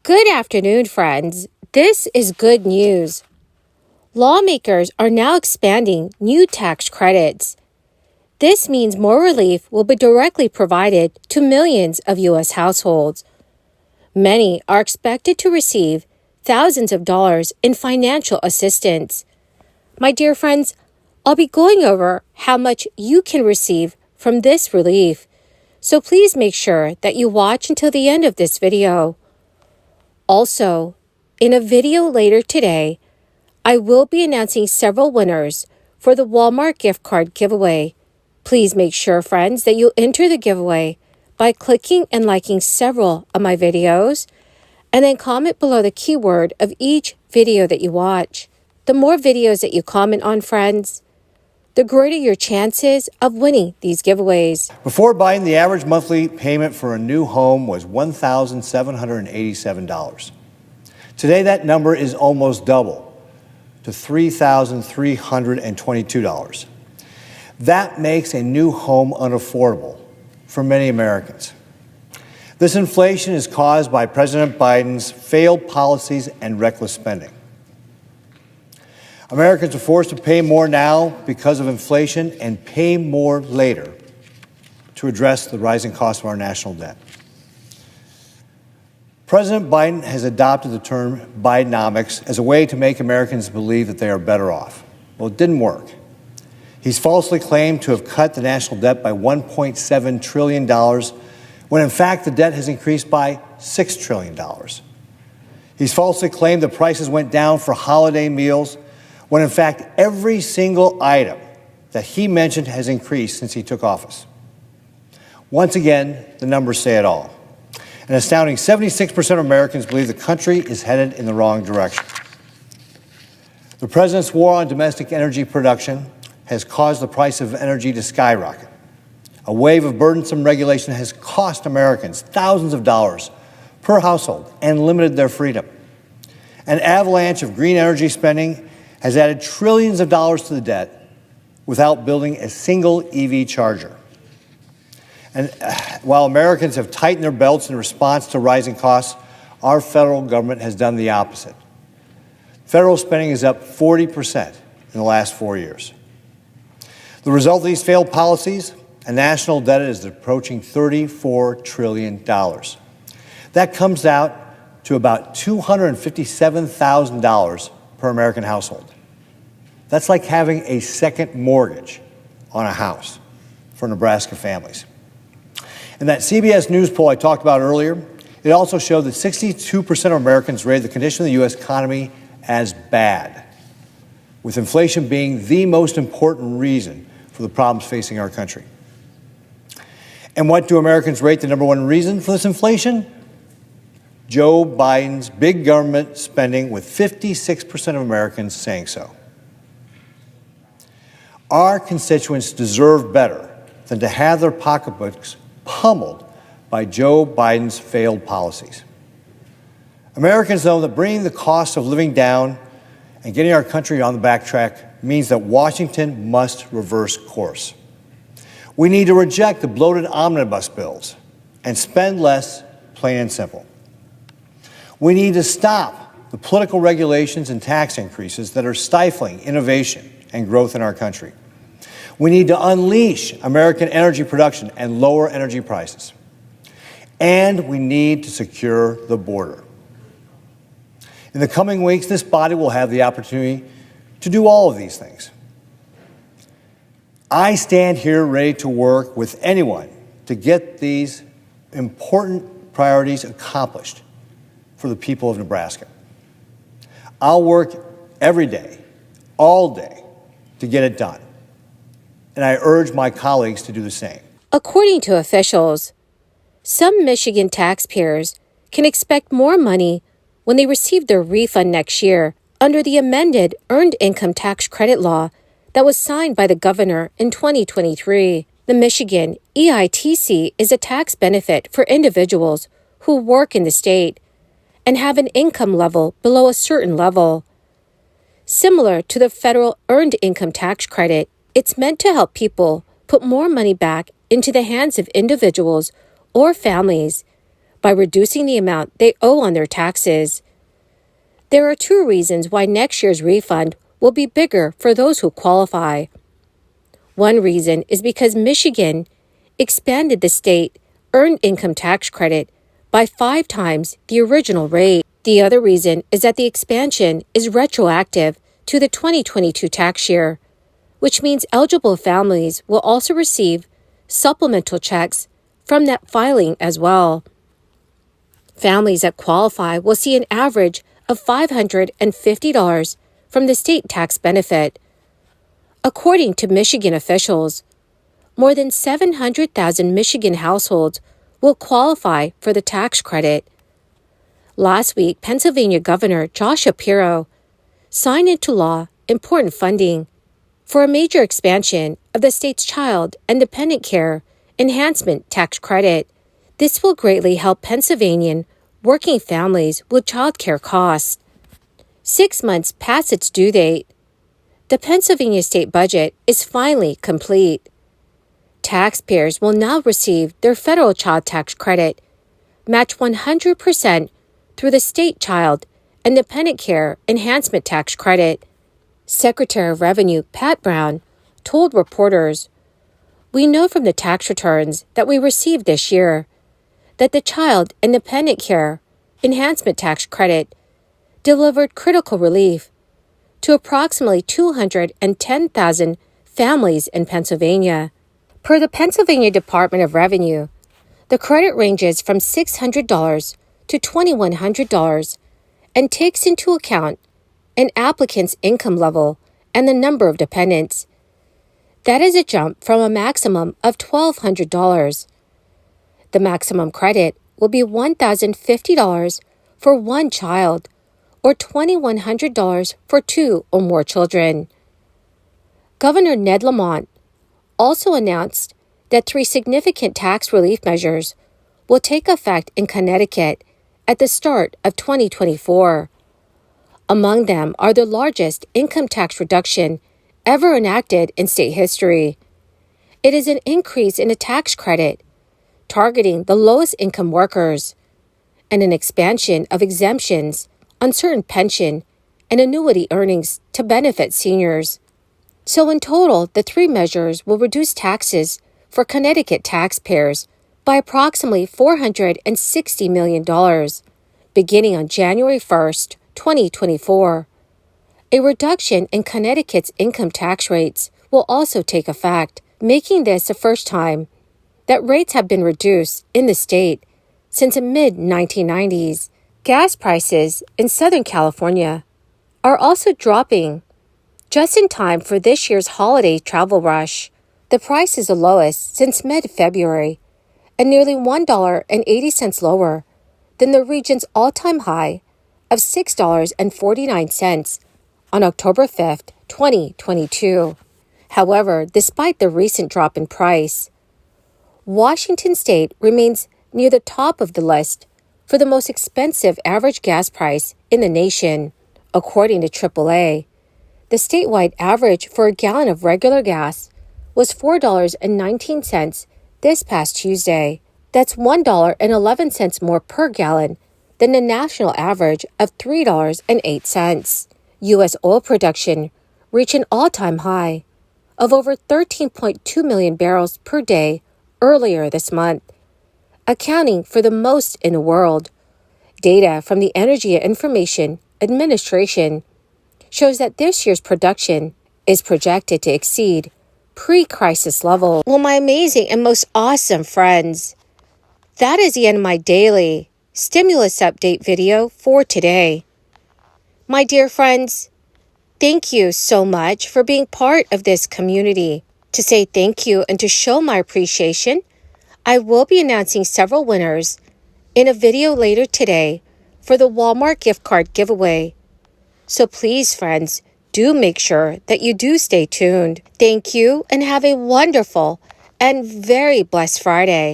Good afternoon, friends. This is good news. Lawmakers are now expanding new tax credits. This means more relief will be directly provided to millions of U.S. households. Many are expected to receive thousands of dollars in financial assistance. My dear friends, I'll be going over how much you can receive from this relief, so please make sure that you watch until the end of this video. Also, in a video later today, I will be announcing several winners for the Walmart gift card giveaway. Please make sure, friends, that you enter the giveaway by clicking and liking several of my videos, and then comment below the keyword of each video that you watch. The more videos that you comment on, friends, the greater your chances of winning these giveaways. Before Biden, the average monthly payment for a new home was $1,787. Today, that number is almost double to $3,322. That makes a new home unaffordable for many Americans. This inflation is caused by President Biden's failed policies and reckless spending. Americans are forced to pay more now because of inflation and pay more later to address the rising cost of our national debt. President Biden has adopted the term Bidenomics as a way to make Americans believe that they are better off. Well, it didn't work. He's falsely claimed to have cut the national debt by $1.7 trillion, when in fact the debt has increased by $6 trillion. He's falsely claimed the prices went down for holiday meals, when in fact every single item that he mentioned has increased since he took office. Once again, the numbers say it all. An astounding 76% of Americans believe the country is headed in the wrong direction. The president's war on domestic energy production has caused the price of energy to skyrocket. A wave of burdensome regulation has cost Americans thousands of dollars per household and limited their freedom. An avalanche of green energy spending has added trillions of dollars to the debt without building a single EV charger. And while Americans have tightened their belts in response to rising costs, our federal government has done the opposite. Federal spending is up 40% in the last 4 years. The result of these failed policies, a national debt is approaching $34 trillion. That comes out to about $257,000 per American household. That's like having a second mortgage on a house for Nebraska families. In that CBS News poll I talked about earlier, it also showed that 62% of Americans rated the condition of the U.S. economy as bad, with inflation being the most important reason for the problems facing our country. And what do Americans rate the number one reason for this inflation? Joe Biden's big government spending, with 56% of Americans saying so. Our constituents deserve better than to have their pocketbooks pummeled by Joe Biden's failed policies. Americans know that bringing the cost of living down and getting our country on the backtrack means that Washington must reverse course. We need to reject the bloated omnibus bills and spend less, plain and simple. We need to stop the political regulations and tax increases that are stifling innovation and growth in our country. We need to unleash American energy production and lower energy prices. And we need to secure the border. In the coming weeks, this body will have the opportunity to do all of these things. I stand here ready to work with anyone to get these important priorities accomplished for the people of Nebraska. I'll work every day, all day, to get it done. And I urge my colleagues to do the same. According to officials, some Michigan taxpayers can expect more money when they receive their refund next year under the amended Earned Income Tax Credit law that was signed by the governor in 2023. The Michigan EITC is a tax benefit for individuals who work in the state and have an income level below a certain level. Similar to the federal Earned Income Tax Credit, it's meant to help people put more money back into the hands of individuals or families by reducing the amount they owe on their taxes. There are two reasons why next year's refund will be bigger for those who qualify. One reason is because Michigan expanded the state earned income tax credit by 5 times the original rate. The other reason is that the expansion is retroactive to the 2022 tax year, which means eligible families will also receive supplemental checks from that filing as well. Families that qualify will see an average of $550 from the state tax benefit. According to Michigan officials, more than 700,000 Michigan households will qualify for the tax credit. Last week, Pennsylvania Governor Josh Shapiro signed into law important funding for a major expansion of the state's child and dependent care enhancement tax credit. This will greatly help Pennsylvanian working families with child care costs. 6 months past its due date, the Pennsylvania state budget is finally complete. Taxpayers will now receive their federal child tax credit, matched 100% through the state child and dependent care enhancement tax credit. Secretary of Revenue Pat Brown told reporters, "We know from the tax returns that we received this year that the child and dependent care enhancement tax credit delivered critical relief to approximately 210,000 families in Pennsylvania." Per the Pennsylvania Department of Revenue, the credit ranges from $600 to $2,100 and takes into account an applicant's income level and the number of dependents. That is a jump from a maximum of $1,200. The maximum credit will be $1,050 for one child or $2,100 for 2 or more children. Governor Ned Lamont also announced that 3 significant tax relief measures will take effect in Connecticut at the start of 2024. Among them are the largest income tax reduction ever enacted in state history. It is an increase in a tax credit targeting the lowest income workers and an expansion of exemptions on certain pension and annuity earnings to benefit seniors. So in total, the 3 measures will reduce taxes for Connecticut taxpayers by approximately $460 million, beginning on January 1st, 2024. A reduction in Connecticut's income tax rates will also take effect, making this the first time that rates have been reduced in the state since the mid-1990s. Gas prices in Southern California are also dropping just in time for this year's holiday travel rush. The price is the lowest since mid-February and nearly $1.80 lower than the region's all-time high of $6.49 on October 5th, 2022. However, despite the recent drop in price, Washington state remains near the top of the list for the most expensive average gas price in the nation, according to AAA. The statewide average for a gallon of regular gas was $4.19 this past Tuesday. That's $1.11 more per gallon than the national average of $3.08. U.S. oil production reached an all-time high of over 13.2 million barrels per day earlier this month, accounting for the most in the world. Data from the Energy Information Administration shows that this year's production is projected to exceed pre-crisis levels. Well, my amazing and most awesome friends, that is the end of my daily stimulus update video for today. My dear friends, thank you so much for being part of this community. To say thank you and to show my appreciation, I will be announcing several winners in a video later today for the Walmart gift card giveaway. So please, friends, do make sure that you do stay tuned. Thank you and have a wonderful and very blessed Friday.